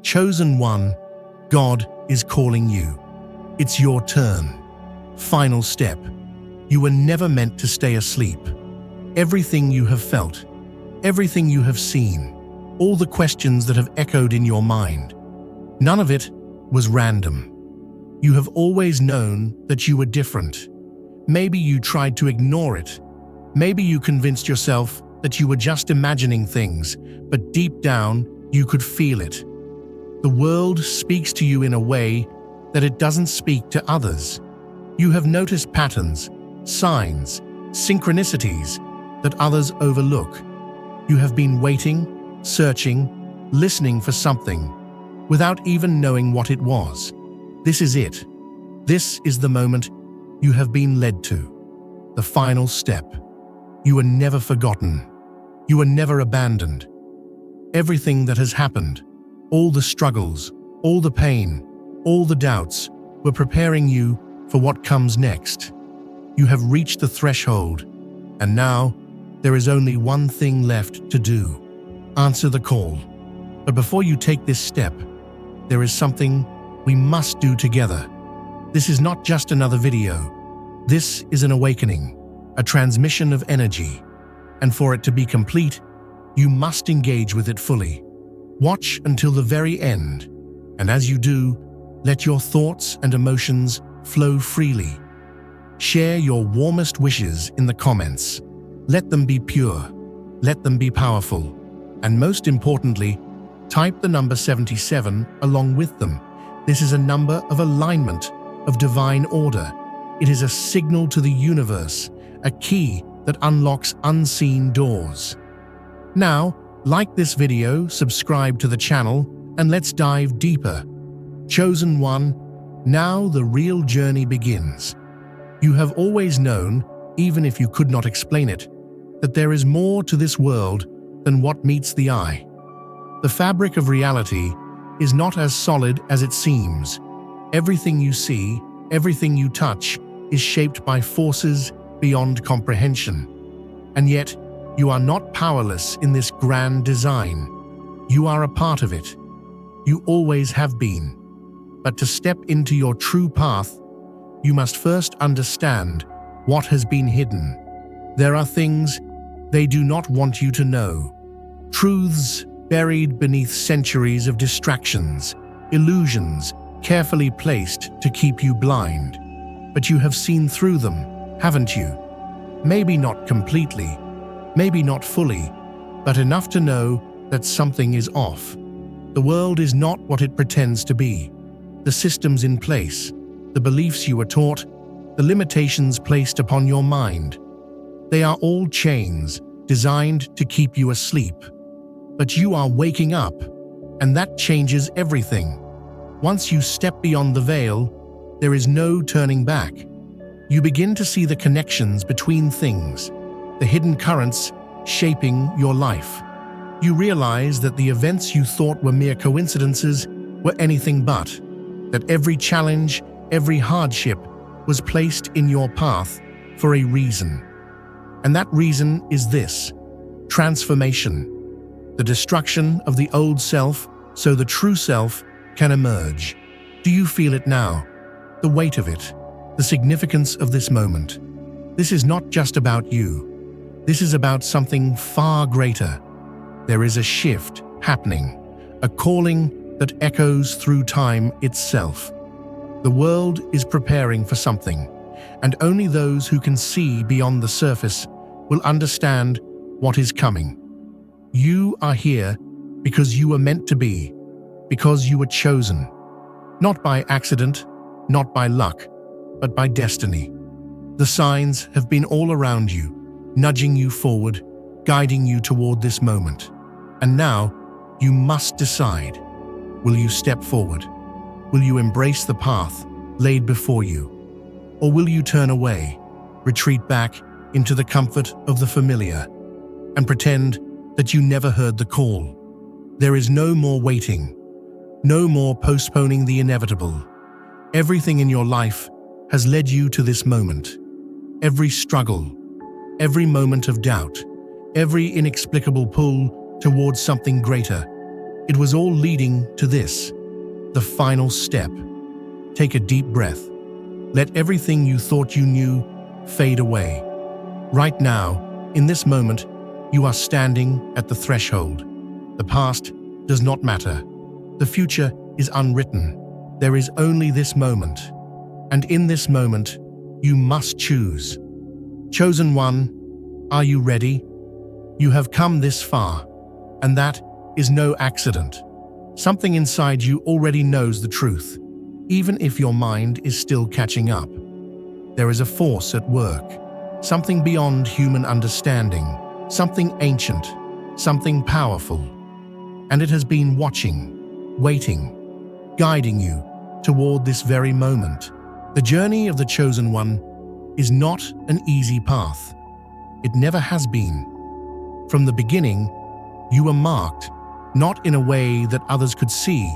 Chosen one, God is calling you. It's your turn. Final step. You were never meant to stay asleep. Everything you have felt, everything you have seen, all the questions that have echoed in your mind, none of it was random. You have always known that you were different. Maybe you tried to ignore it. Maybe you convinced yourself that you were just imagining things, but deep down, you could feel it. The world speaks to you in a way that it doesn't speak to others. You have noticed patterns, signs, synchronicities that others overlook. You have been waiting, searching, listening for something, without even knowing what it was. This is it. This is the moment you have been led to. The final step. You were never forgotten. You were never abandoned. Everything that has happened, all the struggles, all the pain, all the doubts, were preparing you for what comes next. You have reached the threshold, and now there is only one thing left to do. Answer the call. But before you take this step, there is something we must do together. This is not just another video. This is an awakening, a transmission of energy. And for it to be complete, you must engage with it fully. Watch until the very end, and as you do, let your thoughts and emotions flow freely. Share your warmest wishes in the comments. Let them be pure. Let them be powerful. And most importantly, type the number 77 along with them. This is a number of alignment, of divine order. It is a signal to the universe, a key that unlocks unseen doors. Now, like this video, subscribe to the channel, and let's dive deeper. Chosen one, now the real journey begins. You have always known, even if you could not explain it, that there is more to this world than what meets the eye. The fabric of reality is not as solid as it seems. Everything you see, everything you touch, is shaped by forces beyond comprehension. And yet, you are not powerless in this grand design. You are a part of it. You always have been. But to step into your true path, you must first understand what has been hidden. There are things they do not want you to know. Truths buried beneath centuries of distractions, illusions carefully placed to keep you blind. But you have seen through them, haven't you? Maybe not completely, maybe not fully, but enough to know that something is off. The world is not what it pretends to be. The systems in place, the beliefs you were taught, the limitations placed upon your mind, they are all chains designed to keep you asleep. But you are waking up, and that changes everything. Once you step beyond the veil, there is no turning back. You begin to see the connections between things, the hidden currents shaping your life. You realize that the events you thought were mere coincidences were anything but, that every challenge, every hardship was placed in your path for a reason. And that reason is this: transformation. The destruction of the old self so the true self can emerge. Do you feel it now? The weight of it, the significance of this moment. This is not just about you. This is about something far greater. There is a shift happening, a calling that echoes through time itself. The world is preparing for something, and only those who can see beyond the surface will understand what is coming. You are here because you were meant to be, because you were chosen. Not by accident, not by luck, but by destiny. The signs have been all around you, nudging you forward, guiding you toward this moment. And now, you must decide. Will you step forward? Will you embrace the path laid before you? Or will you turn away, retreat back into the comfort of the familiar, and pretend that you never heard the call? There is no more waiting, no more postponing the inevitable. Everything in your life has led you to this moment. Every struggle, every moment of doubt, every inexplicable pull towards something greater. It was all leading to this, the final step. Take a deep breath. Let everything you thought you knew fade away. Right now, in this moment, you are standing at the threshold. The past does not matter. The future is unwritten. There is only this moment. And in this moment, you must choose. Chosen one, are you ready? You have come this far, and that is no accident. Something inside you already knows the truth, even if your mind is still catching up. There is a force at work, something beyond human understanding, something ancient, something powerful. And it has been watching, waiting, guiding you toward this very moment. The journey of the chosen one is not an easy path. It never has been. From the beginning, you were marked, not in a way that others could see,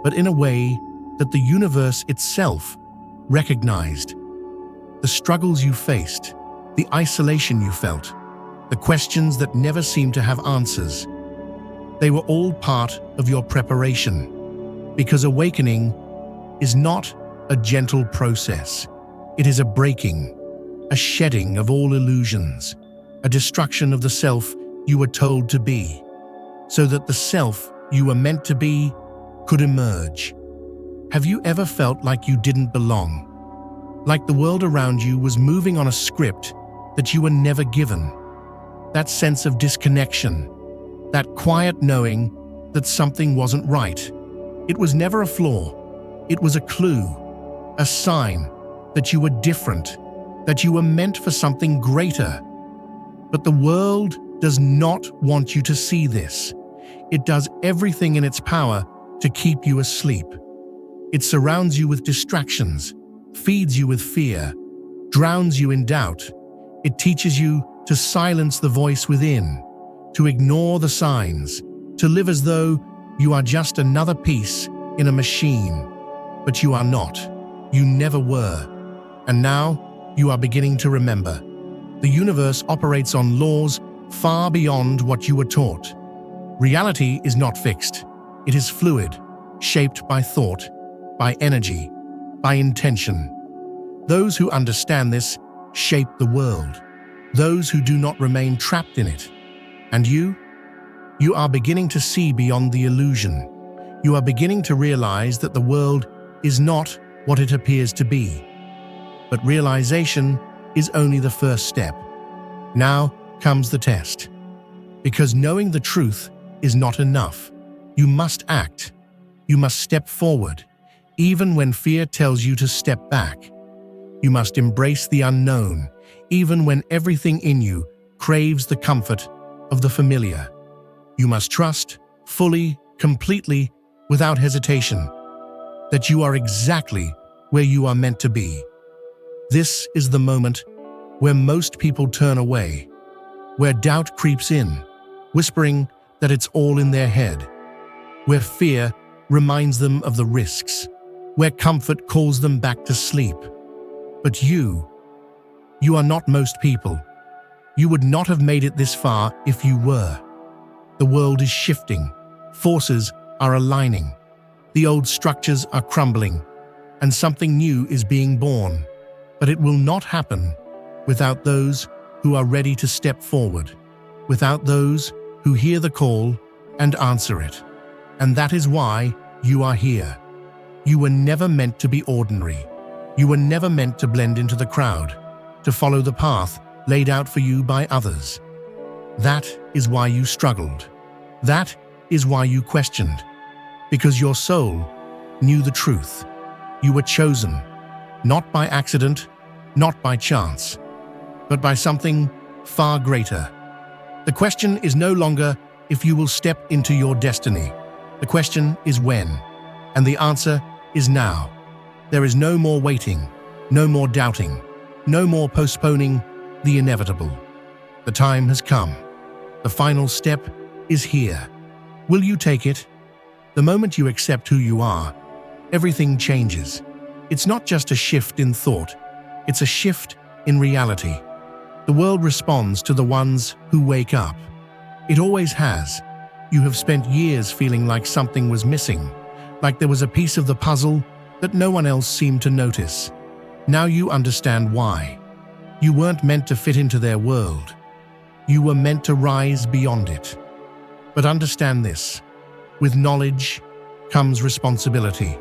but in a way that the universe itself recognized. The struggles you faced, the isolation you felt, the questions that never seemed to have answers, they were all part of your preparation. Because awakening is not a gentle process. It is a breaking, a shedding of all illusions, a destruction of the self you were told to be, so that the self you were meant to be could emerge. Have you ever felt like you didn't belong? Like the world around you was moving on a script that you were never given? That sense of disconnection, that quiet knowing that something wasn't right. It was never a flaw. It was a clue, a sign that you were different, that you were meant for something greater. But the world does not want you to see this. It does everything in its power to keep you asleep. It surrounds you with distractions, feeds you with fear, drowns you in doubt. It teaches you to silence the voice within, to ignore the signs, to live as though you are just another piece in a machine. But you are not. You never were. And now you are beginning to remember. The universe operates on laws far beyond what you were taught. Reality is not fixed. It is fluid, shaped by thought, by energy, by intention. Those who understand this shape the world. Those who do not remain trapped in it. And you are beginning to see beyond the illusion. You are beginning to realize that the world is not what it appears to be. But realization is only the first step. Now comes the test. Because knowing the truth is not enough. You must act. You must step forward, even when fear tells you to step back. You must embrace the unknown, even when everything in you craves the comfort of the familiar. You must trust, fully, completely, without hesitation, that you are exactly where you are meant to be. This is the moment where most people turn away, where doubt creeps in, whispering that it's all in their head, where fear reminds them of the risks, where comfort calls them back to sleep. But you are not most people. You would not have made it this far if you were. The world is shifting, forces are aligning, the old structures are crumbling, and something new is being born. But it will not happen without those who are ready to step forward, without those who hear the call and answer it. And that is why you are here. You were never meant to be ordinary. You were never meant to blend into the crowd, to follow the path laid out for you by others. That is why you struggled. That is why you questioned. Because your soul knew the truth. You were chosen, not by accident, not by chance, but by something far greater. The question is no longer if you will step into your destiny. The question is when, and the answer is now. There is no more waiting, no more doubting, no more postponing the inevitable. The time has come. The final step is here. Will you take it? The moment you accept who you are, everything changes. It's not just a shift in thought, it's a shift in reality. The world responds to the ones who wake up. It always has. You have spent years feeling like something was missing, like there was a piece of the puzzle that no one else seemed to notice. Now you understand why. You weren't meant to fit into their world. You were meant to rise beyond it. But understand this: with knowledge comes responsibility.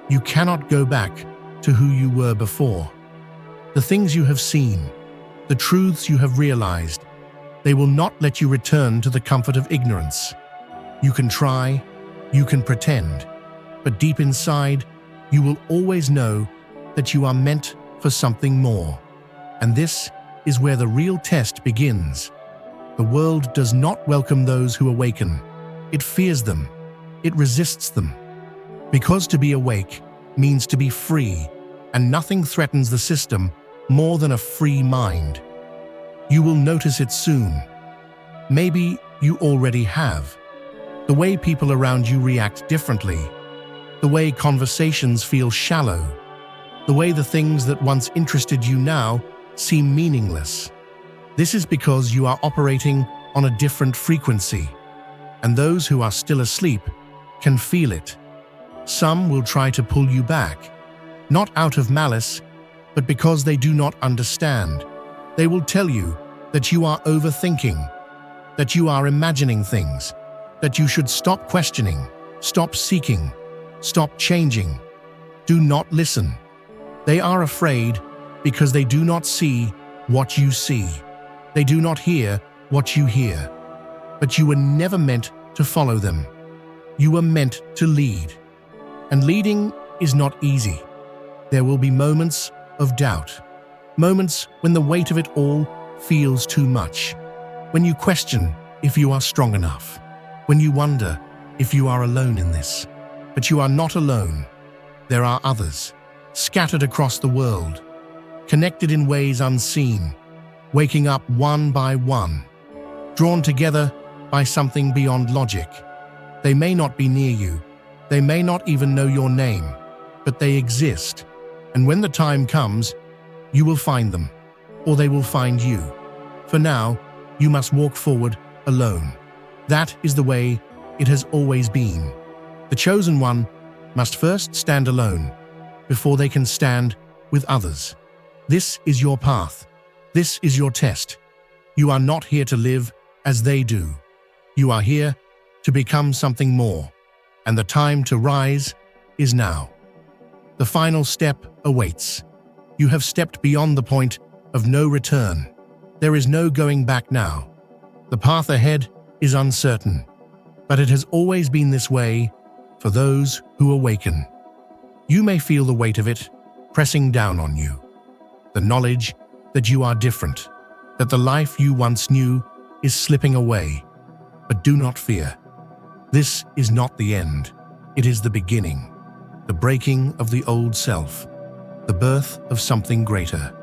You cannot go back to who you were before. The things you have seen, the truths you have realized, they will not let you return to the comfort of ignorance. You can try, you can pretend, but deep inside, you will always know that you are meant for something more. And this is where the real test begins. The world does not welcome those who awaken. It fears them. It resists them. Because to be awake means to be free, and nothing threatens the system more than a free mind. You will notice it soon. Maybe you already have. The way people around you react differently. The way conversations feel shallow. The way the things that once interested you now seem meaningless. This is because you are operating on a different frequency, and those who are still asleep can feel it. Some will try to pull you back, not out of malice, but because they do not understand. They will tell you that you are overthinking, that you are imagining things, that you should stop questioning, stop seeking, stop changing. Do not listen. They are afraid because they do not see what you see. They do not hear what you hear. But you were never meant to follow them. You were meant to lead. And leading is not easy. There will be moments of doubt, moments when the weight of it all feels too much, when you question if you are strong enough, when you wonder if you are alone in this. But you are not alone. There are others, scattered across the world, connected in ways unseen, waking up one by one, drawn together by something beyond logic. They may not be near you, they may not even know your name, but they exist. And when the time comes, you will find them, or they will find you. For now, you must walk forward alone. That is the way it has always been. The chosen one must first stand alone, before they can stand with others. This is your path. This is your test. You are not here to live as they do. You are here to become something more, and the time to rise is now. The final step awaits. You have stepped beyond the point of no return. There is no going back now. The path ahead is uncertain, but it has always been this way for those who awaken. You may feel the weight of it pressing down on you. The knowledge that you are different, that the life you once knew is slipping away. But do not fear. This is not the end. It is the beginning, the breaking of the old self, the birth of something greater.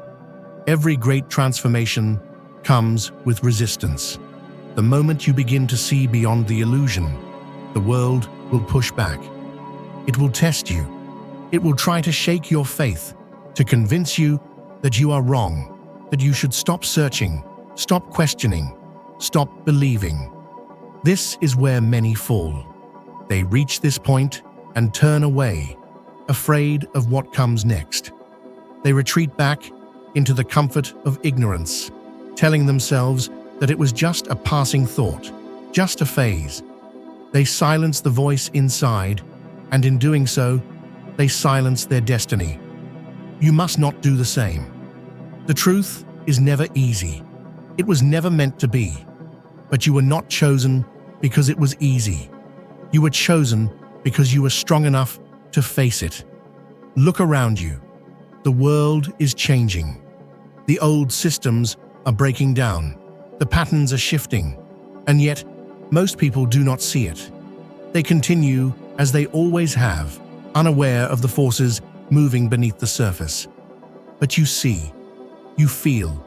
Every great transformation comes with resistance. The moment you begin to see beyond the illusion, the world will push back. It will test you. It will try to shake your faith, to convince you that you are wrong, that you should stop searching, stop questioning, stop believing. This is where many fall. They reach this point and turn away, afraid of what comes next. They retreat back into the comfort of ignorance, telling themselves that it was just a passing thought, just a phase. They silence the voice inside, and in doing so, they silence their destiny. You must not do the same. The truth is never easy. It was never meant to be. But you were not chosen because it was easy. You were chosen because you were strong enough to face it. Look around you. The world is changing. The old systems are breaking down. The patterns are shifting. And yet, most people do not see it. They continue as they always have, unaware of the forces moving beneath the surface. But you see, you feel,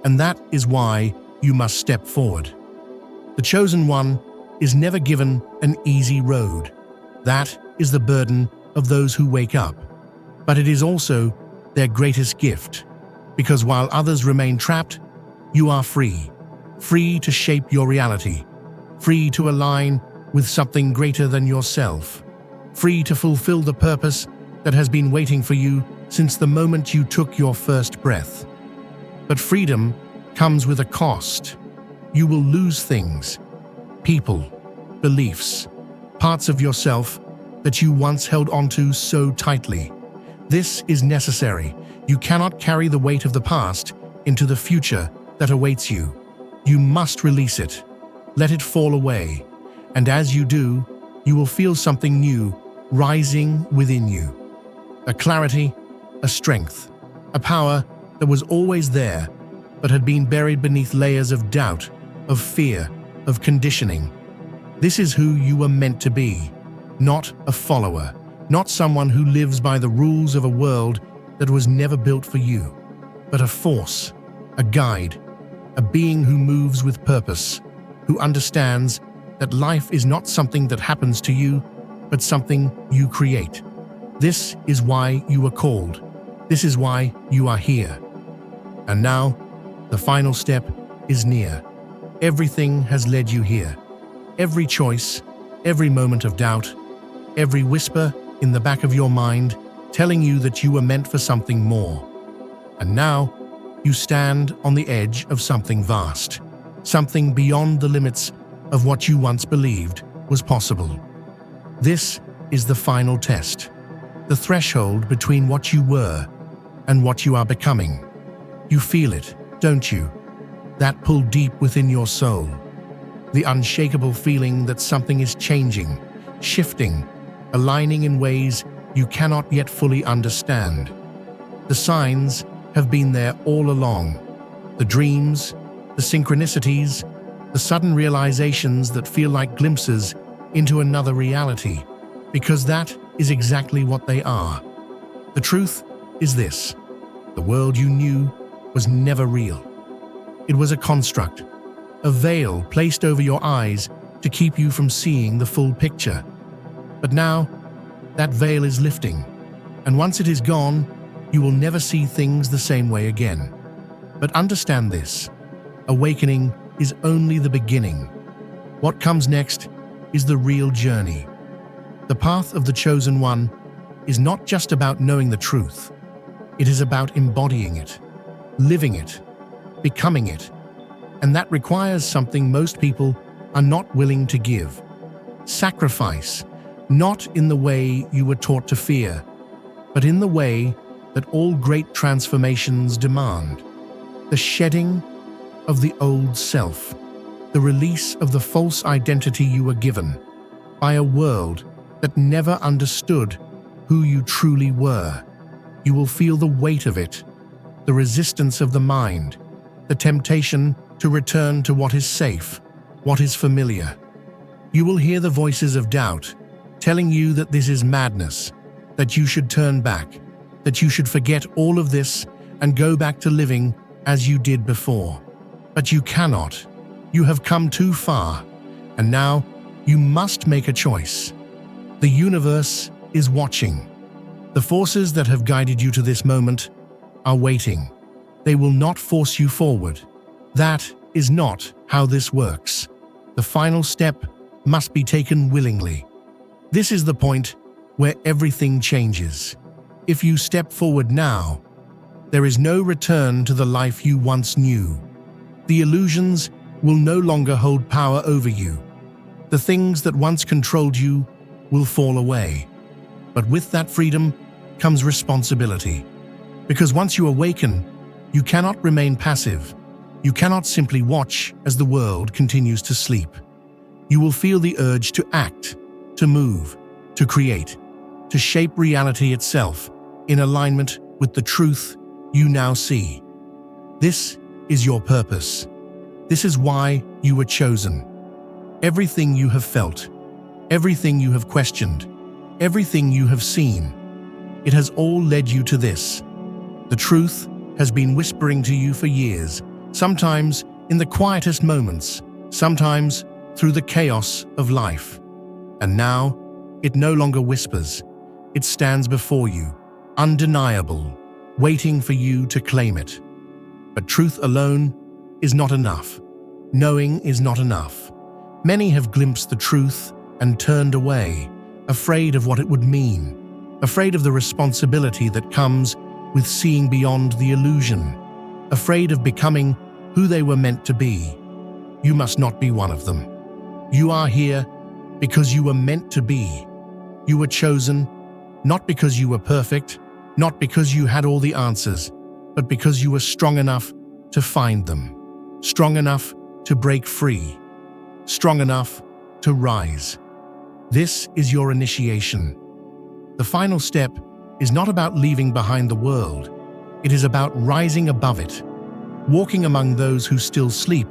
and that is why you must step forward. The chosen one is never given an easy road. That is the burden of those who wake up. But it is also their greatest gift, because while others remain trapped, you are free, free to shape your reality, free to align with something greater than yourself, free to fulfill the purpose that has been waiting for you since the moment you took your first breath. But freedom comes with a cost. You will lose things, people, beliefs, parts of yourself that you once held onto so tightly. This is necessary. You cannot carry the weight of the past into the future that awaits you. You must release it. Let it fall away. And as you do, you will feel something new rising within you. A clarity, a strength, a power that was always there, but had been buried beneath layers of doubt, of fear, of conditioning. This is who you were meant to be, not a follower, not someone who lives by the rules of a world that was never built for you, but a force, a guide, a being who moves with purpose, who understands that life is not something that happens to you, but something you create. This is why you were called. This is why you are here. And now, the final step is near. Everything has led you here. Every choice, every moment of doubt, every whisper in the back of your mind telling you that you were meant for something more. And now, you stand on the edge of something vast, something beyond the limits of what you once believed was possible. This is the final test, the threshold between what you were and what you are becoming. You feel it, don't you? That pull deep within your soul. The unshakable feeling that something is changing, shifting, aligning in ways you cannot yet fully understand. The signs have been there all along. The dreams, the synchronicities, the sudden realizations that feel like glimpses into another reality, because that is exactly what they are. The truth is this: the world you knew was never real. It was a construct, a veil placed over your eyes to keep you from seeing the full picture. But now, that veil is lifting, and once it is gone, you will never see things the same way again. But understand this: awakening is only the beginning. What comes next is the real journey. The path of the chosen one is not just about knowing the truth. It is about embodying it, living it, becoming it. And that requires something most people are not willing to give: sacrifice. Not in the way you were taught to fear, but in the way that all great transformations demand. The shedding of the old self, the release of the false identity you were given by a world that never understood who you truly were. You will feel the weight of it, the resistance of the mind, the temptation to return to what is safe, what is familiar. You will hear the voices of doubt, telling you that this is madness, that you should turn back, that you should forget all of this and go back to living as you did before. But you cannot. You have come too far, and now you must make a choice. The universe is watching. The forces that have guided you to this moment are waiting. They will not force you forward. That is not how this works. The final step must be taken willingly. This is the point where everything changes. If you step forward now, there is no return to the life you once knew. The illusions will no longer hold power over you. The things that once controlled you will fall away. But with that freedom comes responsibility. Because once you awaken, you cannot remain passive. You cannot simply watch as the world continues to sleep. You will feel the urge to act, to move, to create, to shape reality itself in alignment with the truth you now see. This is your purpose. This is why you were chosen. Everything you have felt, everything you have questioned, everything you have seen, it has all led you to this. The truth has been whispering to you for years, sometimes in the quietest moments, sometimes through the chaos of life. And now, it no longer whispers. It stands before you, undeniable, waiting for you to claim it. But truth alone is not enough. Knowing is not enough. Many have glimpsed the truth and turned away, afraid of what it would mean, afraid of the responsibility that comes with seeing beyond the illusion, afraid of becoming who they were meant to be. You must not be one of them. You are here because you were meant to be. You were chosen, not because you were perfect, not because you had all the answers, but because you were strong enough to find them, strong enough to break free, strong enough to rise. This is your initiation. The final step is not about leaving behind the world. It is about rising above it, walking among those who still sleep,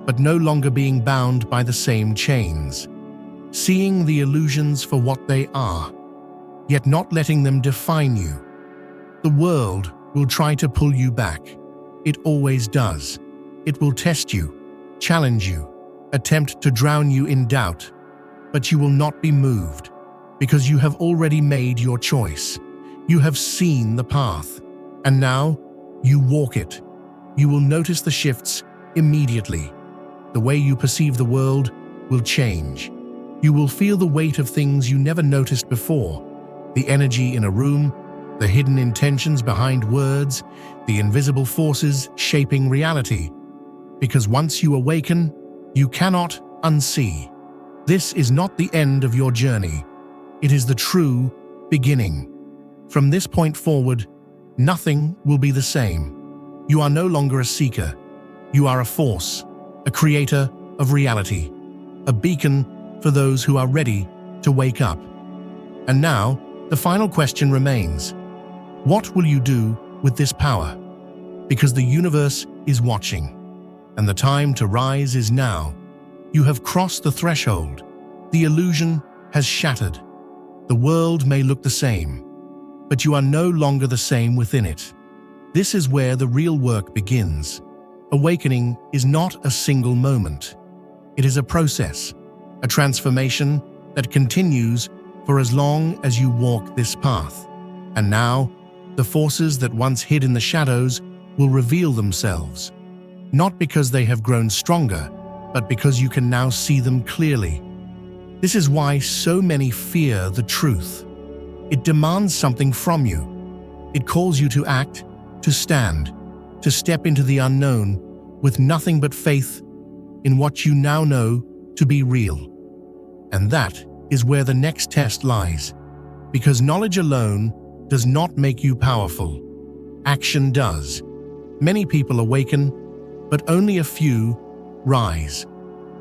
but no longer being bound by the same chains, seeing the illusions for what they are, yet not letting them define you. The world will try to pull you back. It always does. It will test you, challenge you, attempt to drown you in doubt, but you will not be moved, because you have already made your choice. You have seen the path, and now you walk it. You will notice the shifts immediately. The way you perceive the world will change. You will feel the weight of things you never noticed before, the energy in a room, the hidden intentions behind words, the invisible forces shaping reality. Because once you awaken, you cannot unsee. This is not the end of your journey. It is the true beginning. From this point forward, nothing will be the same. You are no longer a seeker. You are a force, a creator of reality, a beacon for those who are ready to wake up. And now, the final question remains. What will you do with this power? Because the universe is watching, and the time to rise is now. You have crossed the threshold. The illusion has shattered. The world may look the same, but you are no longer the same within it. This is where the real work begins. Awakening is not a single moment. It is a process, a transformation that continues for as long as you walk this path. And now, the forces that once hid in the shadows will reveal themselves, not because they have grown stronger, but because you can now see them clearly. This is why so many fear the truth. It demands something from you. It calls you to act, to stand, to step into the unknown with nothing but faith in what you now know to be real. And that is where the next test lies, because knowledge alone does not make you powerful. Action does. Many people awaken, but only a few rise.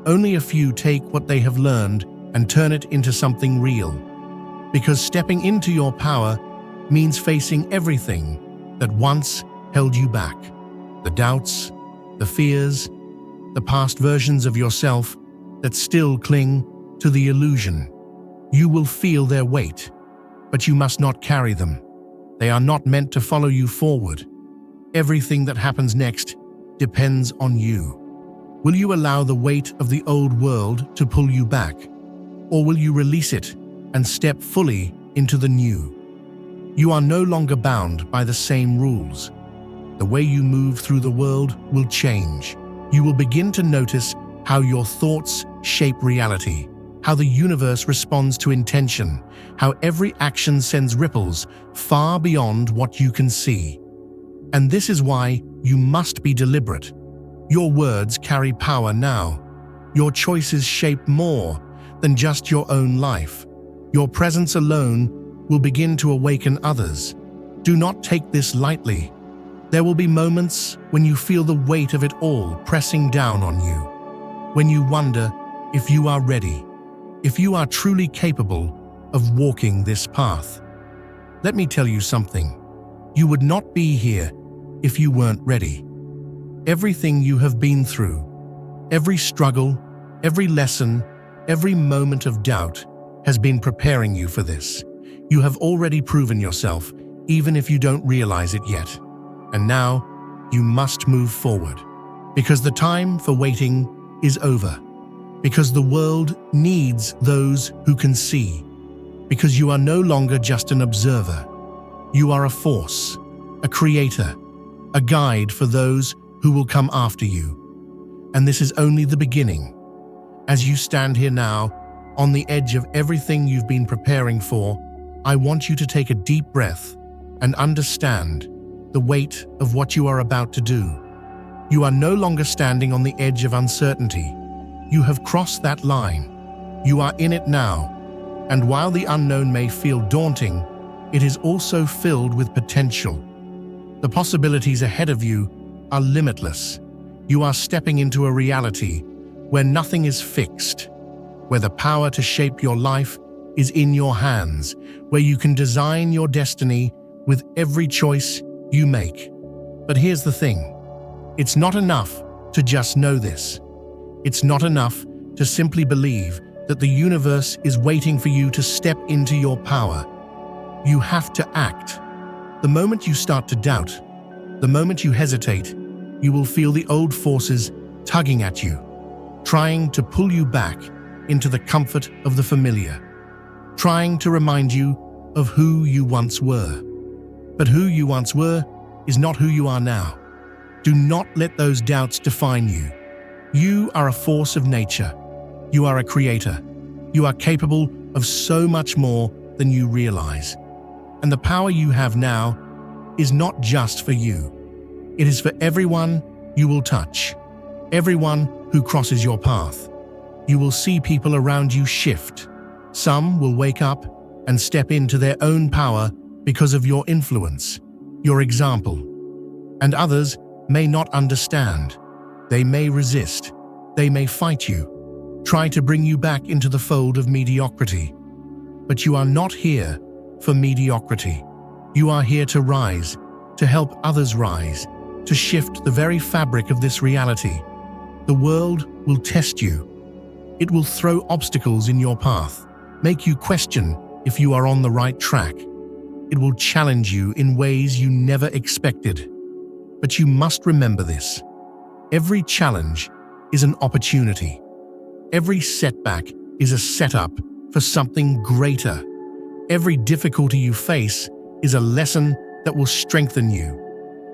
Only a few take what they have learned and turn it into something real. Because stepping into your power means facing everything that once held you back. The doubts, the fears, the past versions of yourself that still cling to the illusion. You will feel their weight, but you must not carry them. They are not meant to follow you forward. Everything that happens next depends on you. Will you allow the weight of the old world to pull you back? Or will you release it and step fully into the new? You are no longer bound by the same rules. The way you move through the world will change. You will begin to notice how your thoughts shape reality, how the universe responds to intention, how every action sends ripples far beyond what you can see. And this is why you must be deliberate. Your words carry power now. Your choices shape more than just your own life. Your presence alone will begin to awaken others. Do not take this lightly. There will be moments when you feel the weight of it all pressing down on you, when you wonder if you are ready, if you are truly capable of walking this path. Let me tell you something. You would not be here if you weren't ready. Everything you have been through, every struggle, every lesson, every moment of doubt has been preparing you for this. You have already proven yourself, even if you don't realize it yet. And now, you must move forward. Because the time for waiting is over. Because the world needs those who can see. Because you are no longer just an observer. You are a force, a creator, a guide for those who will come after you. And this is only the beginning. As you stand here now, on the edge of everything you've been preparing for, I want you to take a deep breath and understand the weight of what you are about to do. You are no longer standing on the edge of uncertainty. You have crossed that line. You are in it now. And while the unknown may feel daunting, it is also filled with potential. The possibilities ahead of you are limitless. You are stepping into a reality where nothing is fixed, where the power to shape your life is in your hands, where you can design your destiny with every choice you make. But here's the thing. It's not enough to just know this. It's not enough to simply believe that the universe is waiting for you to step into your power. You have to act. The moment you start to doubt, the moment you hesitate, you will feel the old forces tugging at you, trying to pull you back into the comfort of the familiar, trying to remind you of who you once were. But who you once were is not who you are now. Do not let those doubts define you. You are a force of nature. You are a creator. You are capable of so much more than you realize. And the power you have now is not just for you. It is for everyone you will touch, everyone who crosses your path. You will see people around you shift. Some will wake up and step into their own power because of your influence, your example. And others may not understand. They may resist. They may fight you, try to bring you back into the fold of mediocrity. But you are not here for mediocrity. You are here to rise, to help others rise, to shift the very fabric of this reality. The world will test you. It will throw obstacles in your path, make you question if you are on the right track. It will challenge you in ways you never expected. But you must remember this. Every challenge is an opportunity. Every setback is a setup for something greater. Every difficulty you face is a lesson that will strengthen you.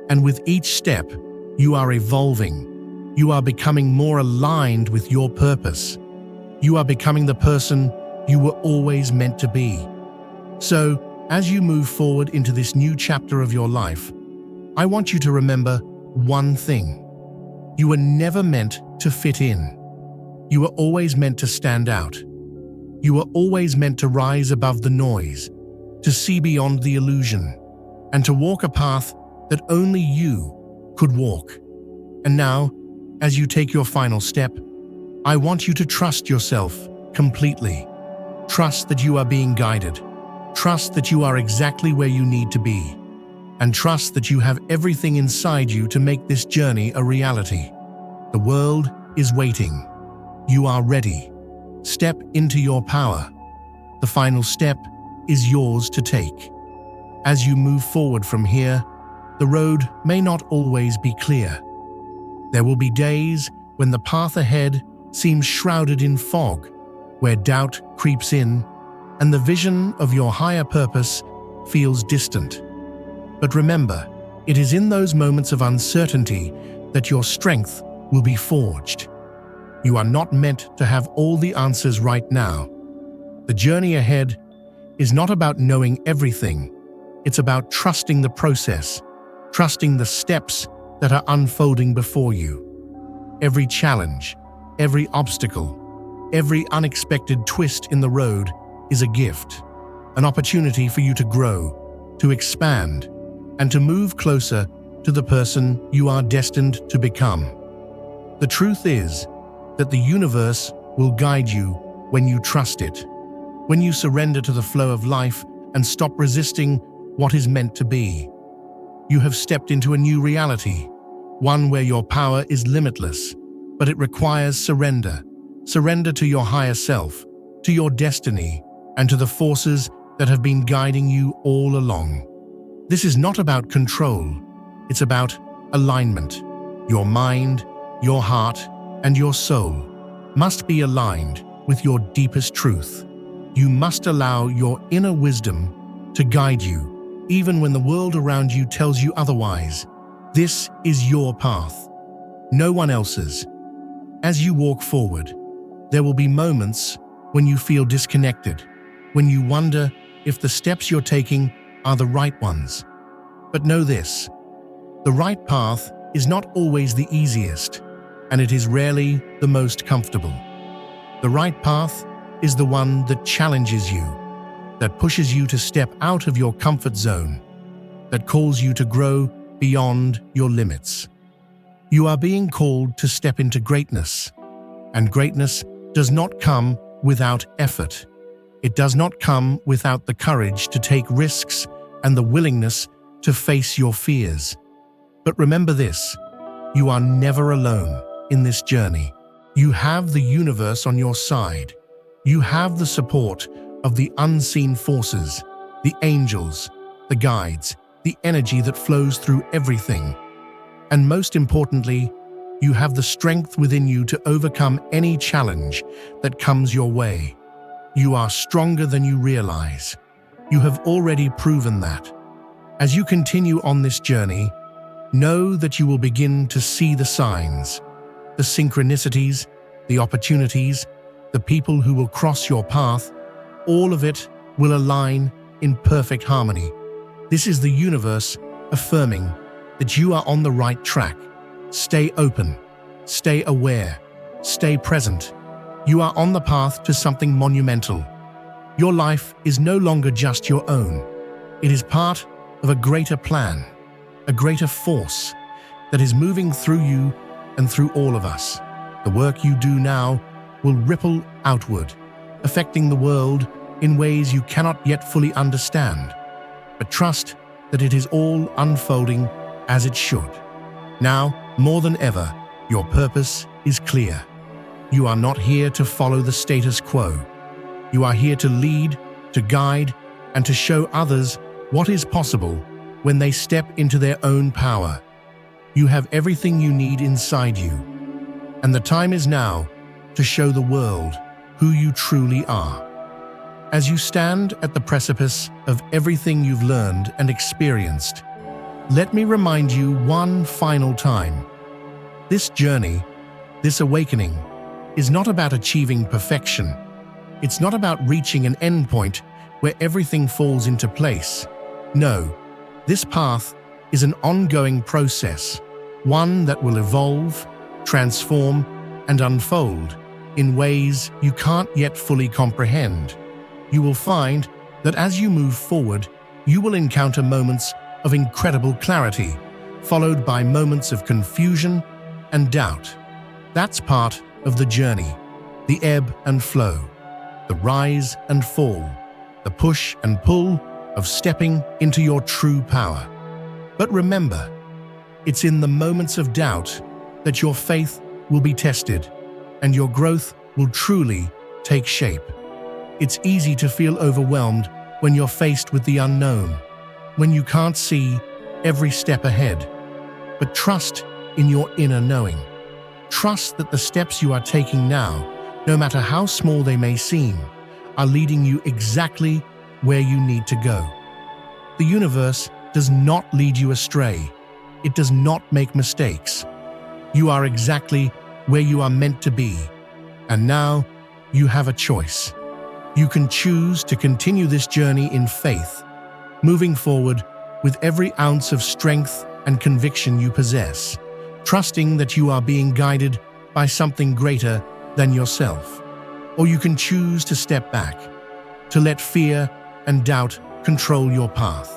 And with each step, you are evolving. You are becoming more aligned with your purpose. You are becoming the person you were always meant to be. So, as you move forward into this new chapter of your life, I want you to remember one thing. You were never meant to fit in. You were always meant to stand out. You were always meant to rise above the noise, to see beyond the illusion, and to walk a path that only you could walk. And now, as you take your final step, I want you to trust yourself completely. Trust that you are being guided. Trust that you are exactly where you need to be. And trust that you have everything inside you to make this journey a reality. The world is waiting. You are ready. Step into your power. The final step is yours to take. As you move forward from here, the road may not always be clear. There will be days when the path ahead seems shrouded in fog, where doubt creeps in, and the vision of your higher purpose feels distant. But remember, it is in those moments of uncertainty that your strength will be forged. You are not meant to have all the answers right now. The journey ahead is not about knowing everything. It's about trusting the process, trusting the steps that are unfolding before you. Every challenge, every obstacle, every unexpected twist in the road is a gift, an opportunity for you to grow, to expand, and to move closer to the person you are destined to become. The truth is that the universe will guide you when you trust it, when you surrender to the flow of life and stop resisting what is meant to be. You have stepped into a new reality, one where your power is limitless, but it requires surrender. Surrender to your higher self, to your destiny, and to the forces that have been guiding you all along. This is not about control. It's about alignment. Your mind, your heart, and your soul must be aligned with your deepest truth. You must allow your inner wisdom to guide you, even when the world around you tells you otherwise. This is your path, no one else's. As you walk forward, There will be moments when you feel disconnected, when you wonder if the steps you're taking are the right ones. But know this: the right path is not always the easiest, and it is rarely the most comfortable. The right path is the one that challenges you, that pushes you to step out of your comfort zone, that calls you to grow beyond your limits. You are being called to step into greatness, and greatness does not come without effort. It does not come without the courage to take risks and the willingness to face your fears. But remember this: you are never alone in this journey. You have the universe on your side. You have the support of the unseen forces, the angels, the guides, the energy that flows through everything. And most importantly, you have the strength within you to overcome any challenge that comes your way. You are stronger than you realize. You have already proven that. As you continue on this journey, know that you will begin to see the signs, the synchronicities, the opportunities, the people who will cross your path. All of it will align in perfect harmony. This is the universe affirming that you are on the right track. Stay open, stay aware, stay present. You are on the path to something monumental. Your life is no longer just your own. It is part of a greater plan, a greater force that is moving through you and through all of us. The work you do now will ripple outward, affecting the world in ways you cannot yet fully understand. But trust that it is all unfolding as it should. Now, more than ever, your purpose is clear. You are not here to follow the status quo. You are here to lead, to guide, and to show others what is possible when they step into their own power. You have everything you need inside you, and the time is now to show the world who you truly are. As you stand at the precipice of everything you've learned and experienced, let me remind you one final time. This journey, this awakening, is not about achieving perfection. It's not about reaching an endpoint where everything falls into place. No, this path is an ongoing process, one that will evolve, transform, and unfold in ways you can't yet fully comprehend. You will find that as you move forward, you will encounter moments of incredible clarity, followed by moments of confusion and doubt. That's part of the journey, the ebb and flow, the rise and fall, the push and pull of stepping into your true power. But remember, it's in the moments of doubt that your faith will be tested and your growth will truly take shape. It's easy to feel overwhelmed when you're faced with the unknown, when you can't see every step ahead. But trust in your inner knowing. Trust that the steps you are taking now, no matter how small they may seem, are leading you exactly where you need to go. The universe does not lead you astray. It does not make mistakes. You are exactly where you are meant to be. And now you have a choice. You can choose to continue this journey in faith, moving forward with every ounce of strength and conviction you possess, trusting that you are being guided by something greater than yourself. Or you can choose to step back, to let fear and doubt control your path.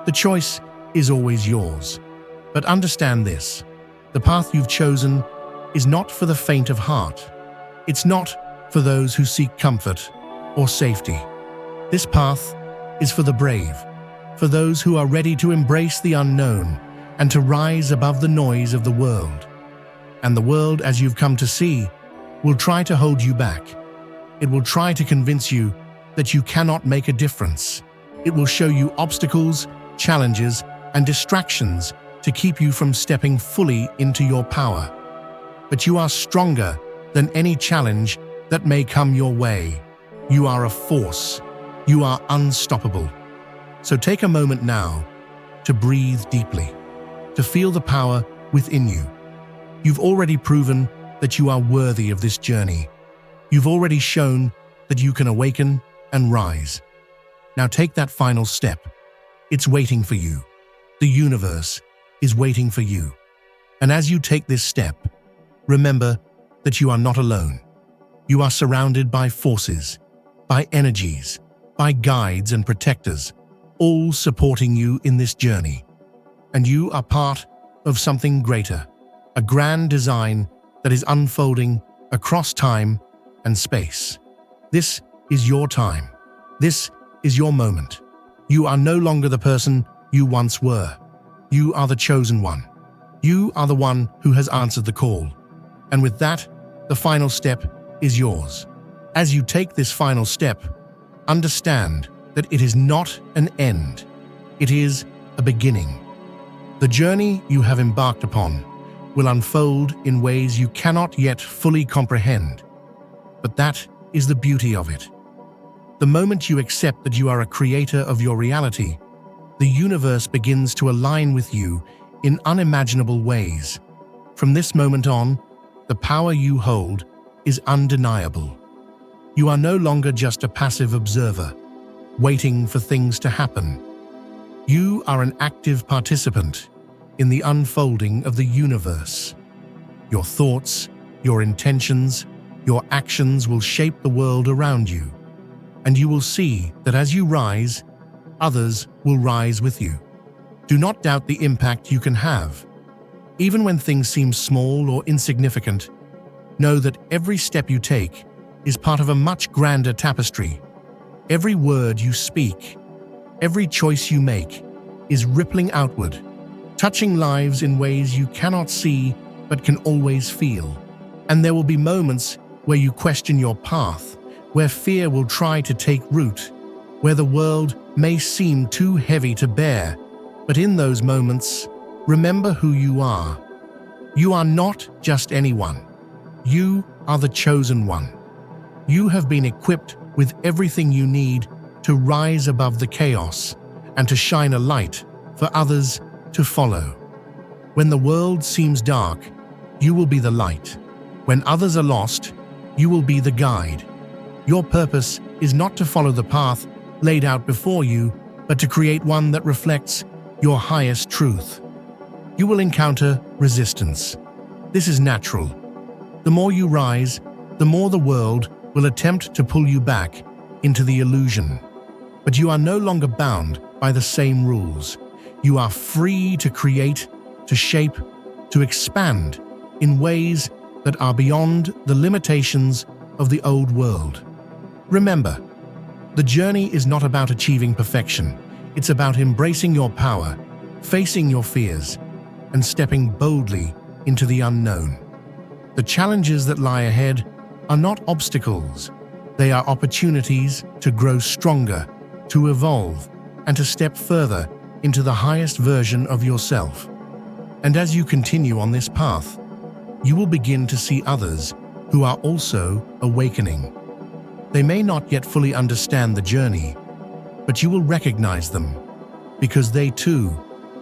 The choice is always yours. But understand this: the path you've chosen is not for the faint of heart. It's not for those who seek comfort or safety. This path is for the brave, for those who are ready to embrace the unknown and to rise above the noise of the world. And the world, as you've come to see, will try to hold you back. It will try to convince you that you cannot make a difference. It will show you obstacles, challenges, and distractions to keep you from stepping fully into your power. But you are stronger than any challenge that may come your way. You are a force. You are unstoppable. So take a moment now to breathe deeply, to feel the power within you. You've already proven that you are worthy of this journey. You've already shown that you can awaken and rise. Now take that final step. It's waiting for you. The universe is waiting for you. And as you take this step, remember that you are not alone. You are surrounded by forces, by energies, by guides and protectors, all supporting you in this journey. And you are part of something greater, a grand design that is unfolding across time and space. This is your time. This is your moment. You are no longer the person you once were. You are the chosen one. You are the one who has answered the call. And with that, the final step is yours. As you take this final step, understand that it is not an end. It is a beginning. The journey you have embarked upon will unfold in ways you cannot yet fully comprehend. But that is the beauty of it. The moment you accept that you are a creator of your reality, the universe begins to align with you in unimaginable ways. From this moment on, the power you hold is undeniable. You are no longer just a passive observer, waiting for things to happen. You are an active participant in the unfolding of the universe. Your thoughts, your intentions, your actions will shape the world around you, and you will see that as you rise, others will rise with you. Do not doubt the impact you can have. Even when things seem small or insignificant, know that every step you take is part of a much grander tapestry. Every word you speak, every choice you make is rippling outward, touching lives in ways you cannot see but can always feel. And there will be moments where you question your path, where fear will try to take root, where the world may seem too heavy to bear. But in those moments, remember who you are. You are not just anyone. You are the chosen one. You have been equipped with everything you need to rise above the chaos and to shine a light for others to follow. When the world seems dark, you will be the light. When others are lost, you will be the guide. Your purpose is not to follow the path laid out before you, but to create one that reflects your highest truth. You will encounter resistance. This is natural. The more you rise, the more the world will attempt to pull you back into the illusion. But you are no longer bound by the same rules. You are free to create, to shape, to expand in ways that are beyond the limitations of the old world. Remember, the journey is not about achieving perfection. It's about embracing your power, facing your fears, and stepping boldly into the unknown. The challenges that lie ahead are not obstacles. They are opportunities to grow stronger, to evolve, and to step further into the highest version of yourself. And as you continue on this path, you will begin to see others who are also awakening. They may not yet fully understand the journey, but you will recognize them because they too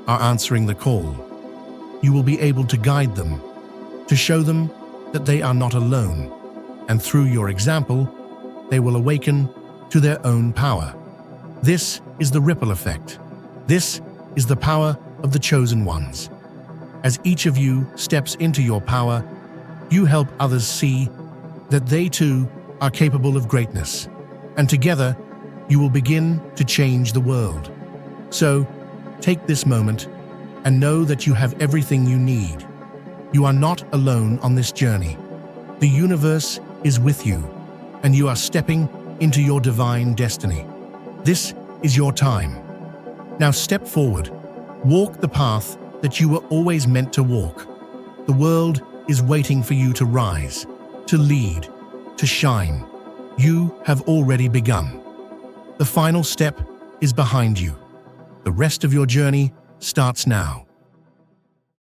are answering the call. You will be able to guide them, to show them that they are not alone, and through your example, they will awaken to their own power. This is the ripple effect. This is the power of the chosen ones. As each of you steps into your power, you help others see that they too are capable of greatness, and together you will begin to change the world. So, take this moment and know that you have everything you need. You are not alone on this journey. The universe is with you, and you are stepping into your divine destiny. This is your time. Now step forward. Walk the path that you were always meant to walk. The world is waiting for you to rise, to lead, to shine. You have already begun. The final step is behind you. The rest of your journey starts now.